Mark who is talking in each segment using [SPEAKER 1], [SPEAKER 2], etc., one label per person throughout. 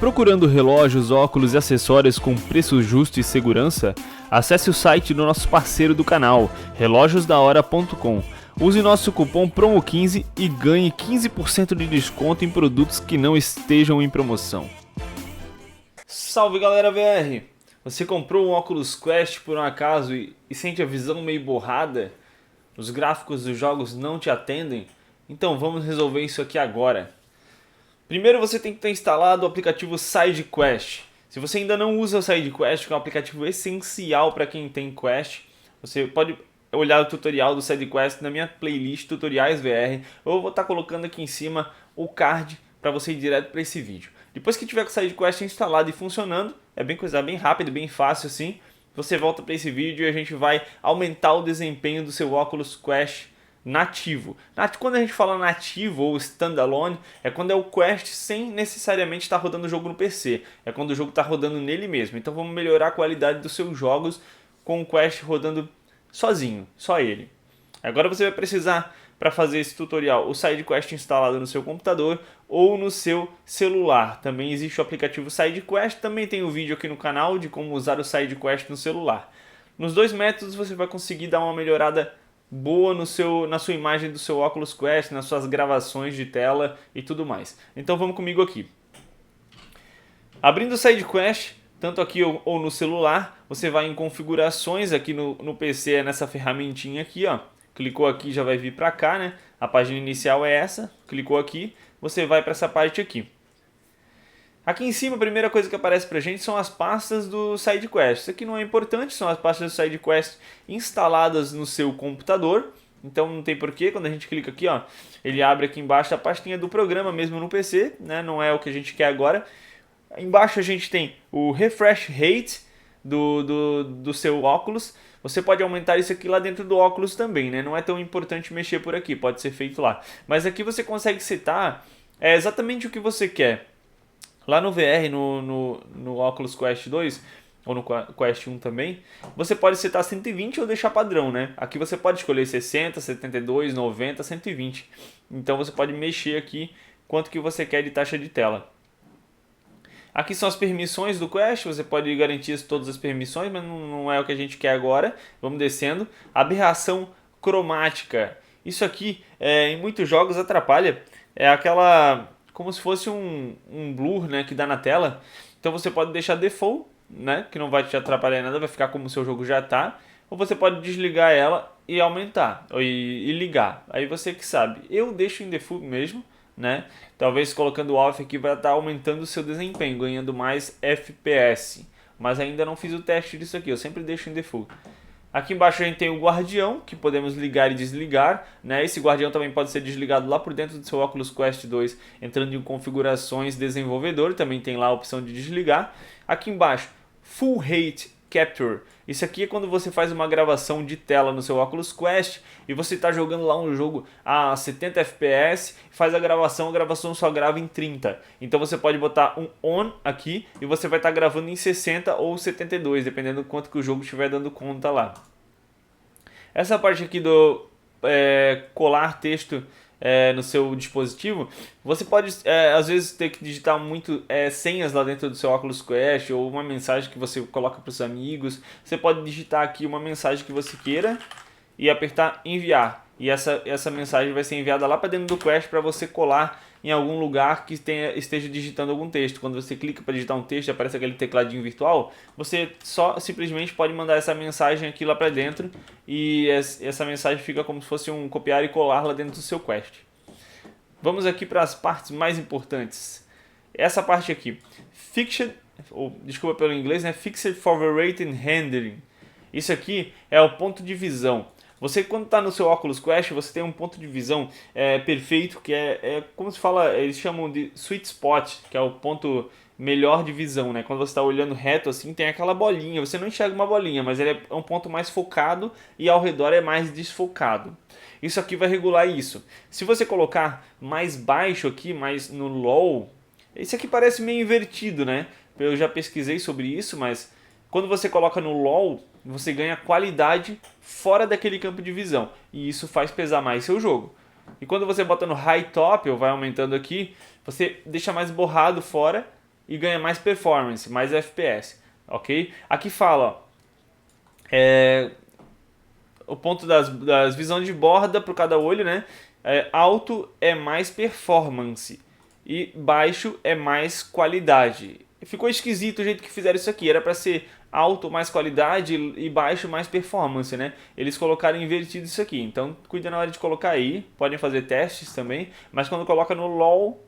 [SPEAKER 1] Procurando relógios, óculos e acessórios com preço justo e segurança? Acesse o site do nosso parceiro do canal, relógiosdahora.com. Use nosso cupom PROMO15 e ganhe 15% de desconto em produtos que não estejam em promoção. Salve galera VR! Você comprou um Oculus Quest por um acaso e sente a visão meio borrada? Os gráficos dos jogos não te atendem? Então vamos resolver isso aqui agora. Primeiro você tem que ter instalado o aplicativo SideQuest. Se você ainda não usa o SideQuest, que é um aplicativo essencial para quem tem Quest, você pode olhar o tutorial do SideQuest na minha playlist Tutoriais VR, ou eu vou estar colocando aqui em cima o card para você ir direto para esse vídeo. Depois que tiver com o SideQuest instalado e funcionando, é bem rápido, bem fácil assim, você volta para esse vídeo e a gente vai aumentar o desempenho do seu Oculus Quest nativo. Quando a gente fala nativo ou standalone, é quando é o Quest sem necessariamente estar rodando o jogo no PC. É quando o jogo está rodando nele mesmo. Então vamos melhorar a qualidade dos seus jogos com o Quest rodando sozinho, só ele. Agora você vai precisar, para fazer esse tutorial, o SideQuest instalado no seu computador ou no seu celular. Também existe o aplicativo SideQuest, também tem um vídeo aqui no canal de como usar o SideQuest no celular. Nos dois métodos você vai conseguir dar uma melhorada boa na sua imagem do seu Oculus Quest, nas suas gravações de tela e tudo mais. Então vamos comigo aqui. Abrindo o SideQuest, tanto aqui ou no celular, você vai em configurações, aqui no PC é nessa ferramentinha aqui, ó. Clicou aqui, já vai vir para cá, né? A página inicial é essa, clicou aqui, você vai para essa parte aqui. Aqui em cima, a primeira coisa que aparece pra gente são as pastas do SideQuest. Isso aqui não é importante, são as pastas do SideQuest instaladas no seu computador. Então não tem porquê, quando a gente clica aqui, ó, ele abre aqui embaixo a pastinha do programa mesmo no PC, né? Não é o que a gente quer agora. Embaixo a gente tem o refresh rate do seu óculos. Você pode aumentar isso aqui lá dentro do óculos também, né? Não é tão importante mexer por aqui, pode ser feito lá. Mas aqui você consegue setar exatamente o que você quer. Lá no VR, no Oculus Quest 2, ou no Quest 1 também, você pode setar 120 ou deixar padrão, né? Aqui você pode escolher 60, 72, 90, 120. Então você pode mexer aqui quanto que você quer de taxa de tela. Aqui são as permissões do Quest, você pode garantir todas as permissões, mas não é o que a gente quer agora. Vamos descendo. Aberração cromática. Isso aqui, em muitos jogos, atrapalha. É aquela... como se fosse um blur, né, que dá na tela. Então você pode deixar default, né, que não vai te atrapalhar em nada, vai ficar como o seu jogo já está. Ou você pode desligar ela e aumentar, e ligar. Aí você que sabe. Eu deixo em default mesmo, né. Talvez colocando off aqui vai estar aumentando o seu desempenho, ganhando mais FPS. Mas ainda não fiz o teste disso aqui, eu sempre deixo em default. Aqui embaixo a gente tem o guardião, que podemos ligar e desligar, né? Esse guardião também pode ser desligado lá por dentro do seu Oculus Quest 2, entrando em configurações desenvolvedor, também tem lá a opção de desligar. Aqui embaixo, Full Rate Capture. Isso aqui é quando você faz uma gravação de tela no seu Oculus Quest e você está jogando lá um jogo a 70 FPS, faz a gravação só grava em 30. Então você pode botar um on aqui e você vai estar gravando em 60 ou 72, dependendo do quanto que o jogo estiver dando conta lá. Essa parte aqui do colar texto no seu dispositivo, você pode às vezes ter que digitar muito senhas lá dentro do seu Oculus Quest ou uma mensagem que você coloca para os amigos. Você pode digitar aqui uma mensagem que você queira e apertar enviar. E essa mensagem vai ser enviada lá para dentro do Quest para você colar em algum lugar que esteja digitando algum texto. Quando você clica para digitar um texto, aparece aquele tecladinho virtual, você só simplesmente pode mandar essa mensagem aqui lá para dentro e essa mensagem fica como se fosse um copiar e colar lá dentro do seu Quest. Vamos aqui para as partes mais importantes. Essa parte aqui, desculpa pelo inglês, né? Fixed Forward Rate and Rendering. Isso aqui é o ponto de visão. Você, quando está no seu Oculus Quest, você tem um ponto de visão perfeito, que como se fala, eles chamam de sweet spot, que é o ponto melhor de visão, né? Quando você está olhando reto assim, tem aquela bolinha, você não enxerga uma bolinha, mas ele é um ponto mais focado e ao redor é mais desfocado. Isso aqui vai regular isso. Se você colocar mais baixo aqui, mais no low, isso aqui parece meio invertido, né? Eu já pesquisei sobre isso, mas quando você coloca no low, você ganha qualidade fora daquele campo de visão. E isso faz pesar mais seu jogo. E quando você bota no high top, ou vai aumentando aqui, você deixa mais borrado fora e ganha mais performance, mais FPS, ok? Aqui fala, ó, o ponto das visões de borda para cada olho, né? Alto é mais performance e baixo é mais qualidade. Ficou esquisito o jeito que fizeram isso aqui. Era para ser alto mais qualidade e baixo mais performance, né? Eles colocaram invertido isso aqui. Então cuida na hora de colocar aí. Podem fazer testes também, mas quando coloca no LoL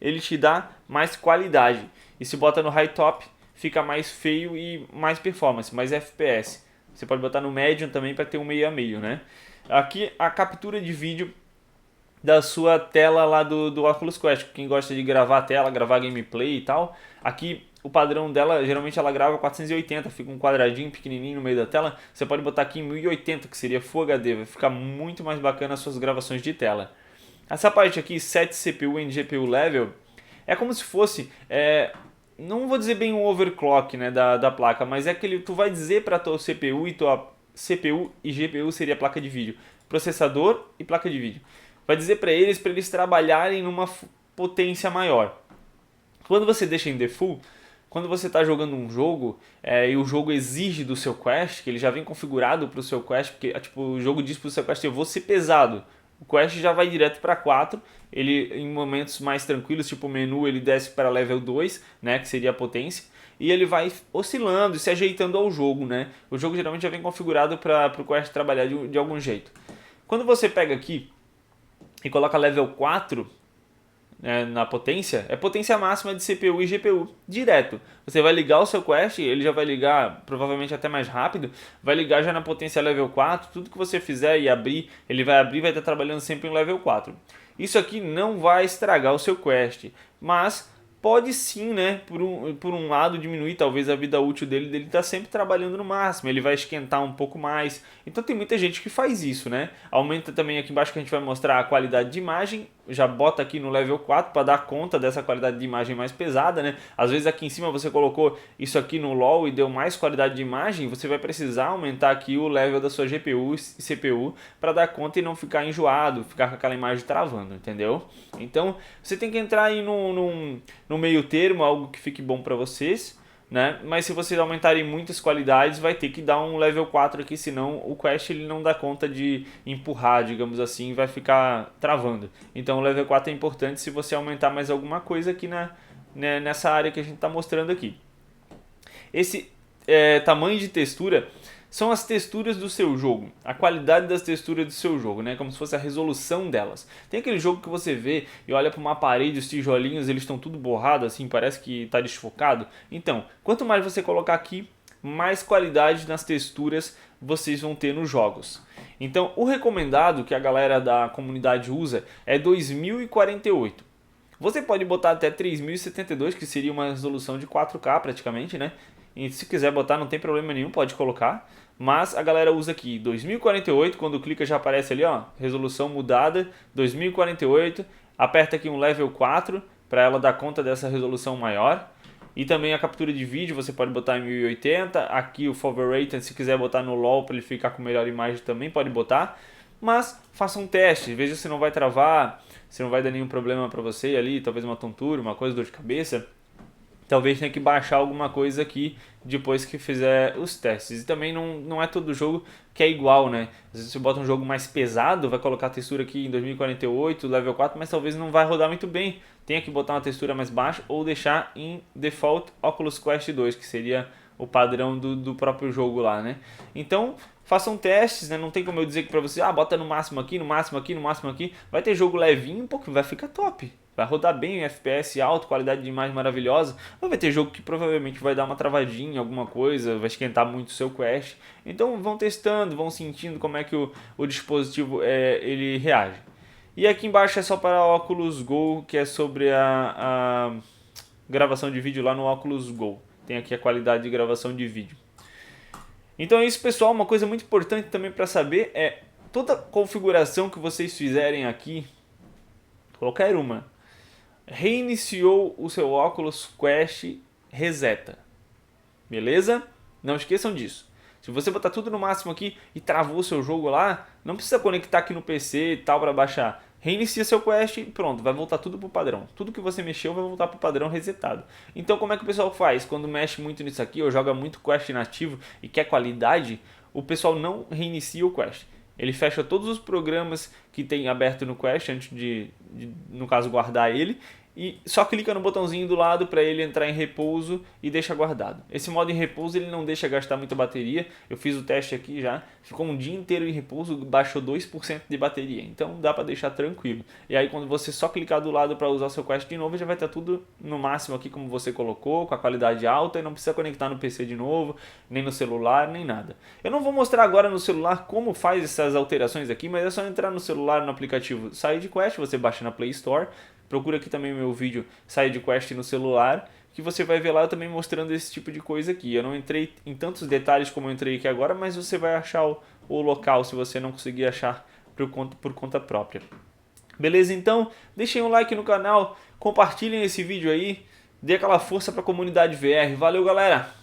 [SPEAKER 1] ele te dá mais qualidade. E se bota no high top fica mais feio e mais performance, mais FPS. Você pode botar no medium também para ter um meio a meio, né? Aqui a captura de vídeo da sua tela lá do Oculus Quest. Quem gosta de gravar a tela, gravar gameplay e tal. Aqui o padrão dela, geralmente ela grava 480, fica um quadradinho pequenininho no meio da tela. Você pode botar aqui em 1080, que seria Full HD, vai ficar muito mais bacana as suas gravações de tela. Essa parte aqui, set CPU em GPU level, é como se fosse, não vou dizer bem um overclock, né, da placa, mas é aquele, tu vai dizer para tua CPU e tua CPU e GPU seria a placa de vídeo, processador e placa de vídeo. Vai dizer para eles trabalharem numa potência maior. Quando você deixa em default, quando você está jogando um jogo e o jogo exige do seu Quest, que ele já vem configurado para o seu Quest, porque tipo, o jogo diz para o seu Quest, eu vou ser pesado. O Quest já vai direto para 4, ele em momentos mais tranquilos, tipo o menu, ele desce para level 2, né, que seria a potência, e ele vai oscilando e se ajeitando ao jogo, né? O jogo geralmente já vem configurado para o Quest trabalhar de algum jeito. Quando você pega aqui e coloca level 4, na potência, é potência máxima de CPU e GPU, direto. Você vai ligar o seu Quest, ele já vai ligar provavelmente até mais rápido, vai ligar já na potência level 4, tudo que você fizer e abrir, ele vai abrir e vai estar trabalhando sempre em level 4. Isso aqui não vai estragar o seu Quest, mas pode sim, né, por um lado diminuir talvez a vida útil dele tá sempre trabalhando no máximo, ele vai esquentar um pouco mais. Então tem muita gente que faz isso, né? Aumenta também aqui embaixo que a gente vai mostrar a qualidade de imagem, já bota aqui no level 4 para dar conta dessa qualidade de imagem mais pesada, né? Às vezes aqui em cima você colocou isso aqui no LoL e deu mais qualidade de imagem, você vai precisar aumentar aqui o level da sua GPU e CPU para dar conta e não ficar enjoado, ficar com aquela imagem travando, entendeu? Então você tem que entrar aí no meio termo, algo que fique bom para vocês, né? Mas se vocês aumentarem muitas qualidades, vai ter que dar um level 4 aqui, senão o Quest ele não dá conta de empurrar, digamos assim, vai ficar travando. Então o level 4 é importante se você aumentar mais alguma coisa aqui nessa área que a gente está mostrando aqui. Esse tamanho de textura são as texturas do seu jogo, a qualidade das texturas do seu jogo, né? Como se fosse a resolução delas. Tem aquele jogo que você vê e olha para uma parede, os tijolinhos, eles estão tudo borrados, assim, parece que está desfocado. Então, quanto mais você colocar aqui, mais qualidade nas texturas vocês vão ter nos jogos. Então, o recomendado que a galera da comunidade usa é 2048. Você pode botar até 3072, que seria uma resolução de 4K praticamente, né? E se quiser botar não tem problema nenhum, pode colocar. Mas a galera usa aqui 2048, quando clica já aparece ali, ó, resolução mudada, 2048. Aperta aqui um level 4 para ela dar conta dessa resolução maior. E também a captura de vídeo você pode botar em 1080. Aqui o Favorite, se quiser botar no LoL para ele ficar com melhor imagem também pode botar. Mas faça um teste, veja se não vai travar, se não vai dar nenhum problema para você ali, talvez uma tontura, uma coisa, dor de cabeça. Talvez tenha que baixar alguma coisa aqui depois que fizer os testes. E também não é todo jogo que é igual, né? Às vezes você bota um jogo mais pesado, vai colocar a textura aqui em 2048, level 4, mas talvez não vai rodar muito bem. Tenha que botar uma textura mais baixa ou deixar em default Oculus Quest 2, que seria o padrão do próprio jogo lá, né? Então, façam testes, né? Não tem como eu dizer que pra você, bota no máximo aqui, no máximo aqui, no máximo aqui. Vai ter jogo levinho, pouco vai ficar top. Vai rodar bem, FPS alto, qualidade de imagem maravilhosa. Mas vai ter jogo que provavelmente vai dar uma travadinha, alguma coisa, vai esquentar muito o seu Quest. Então vão testando, vão sentindo como é que o dispositivo ele reage. E aqui embaixo é só para o Oculus Go, que é sobre a gravação de vídeo lá no Oculus Go. Tem aqui a qualidade de gravação de vídeo. Então é isso, pessoal. Uma coisa muito importante também para saber é toda configuração que vocês fizerem aqui, qualquer uma, reiniciou o seu Oculus Quest, reseta. Beleza? Não esqueçam disso. Se você botar tudo no máximo aqui e travou o seu jogo lá, não precisa conectar aqui no PC e tal para baixar. reinicia seu Quest e pronto, vai voltar tudo pro padrão. Tudo que você mexeu vai voltar pro padrão resetado. Então como é que o pessoal faz? Quando mexe muito nisso aqui ou joga muito Quest inativo e quer qualidade, o pessoal não reinicia o Quest. Ele fecha todos os programas que tem aberto no Quest antes no caso, guardar ele. E só clica no botãozinho do lado para ele entrar em repouso e deixa guardado. Esse modo em repouso ele não deixa gastar muita bateria. Eu fiz o teste aqui já, ficou um dia inteiro em repouso, baixou 2% de bateria. Então dá para deixar tranquilo. E aí quando você só clicar do lado para usar seu Quest de novo, já vai estar tudo no máximo aqui como você colocou, com a qualidade alta e não precisa conectar no PC de novo, nem no celular, nem nada. Eu não vou mostrar agora no celular como faz essas alterações aqui, mas é só entrar no celular no aplicativo SideQuest, você baixa na Play Store. Procura aqui também o meu vídeo SideQuest no celular, que você vai ver lá também mostrando esse tipo de coisa aqui. Eu não entrei em tantos detalhes como eu entrei aqui agora, mas você vai achar o local se você não conseguir achar por conta própria. Beleza? Então, deixem um like no canal, compartilhem esse vídeo aí, dê aquela força para a comunidade VR. Valeu, galera!